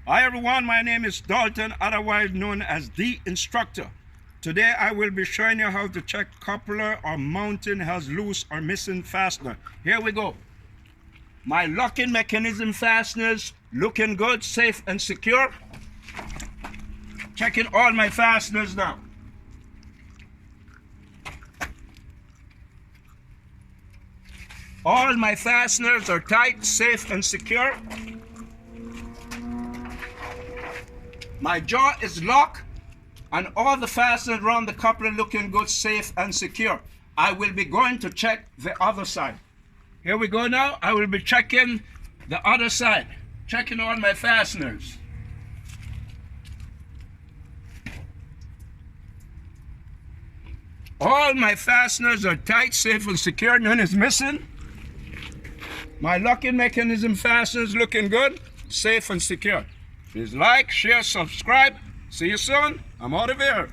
Hi everyone, my name is Dalton, otherwise known as the instructor. Today I will be showing you how to check coupler or mounting has loose or missing fastener. Here we go. My locking mechanism fasteners looking good, safe and secure. Checking all my fasteners now. All my fasteners are tight, safe and secure. My jaw is locked and all the fasteners around the coupler looking good, safe and secure. I will be going to check the other side. Here we go now. I will be checking the other side. Checking all my fasteners. All my fasteners are tight, safe and secure. None is missing. My locking mechanism fasteners looking good, safe and secure. Please like, share, subscribe. See you soon. I'm out of here.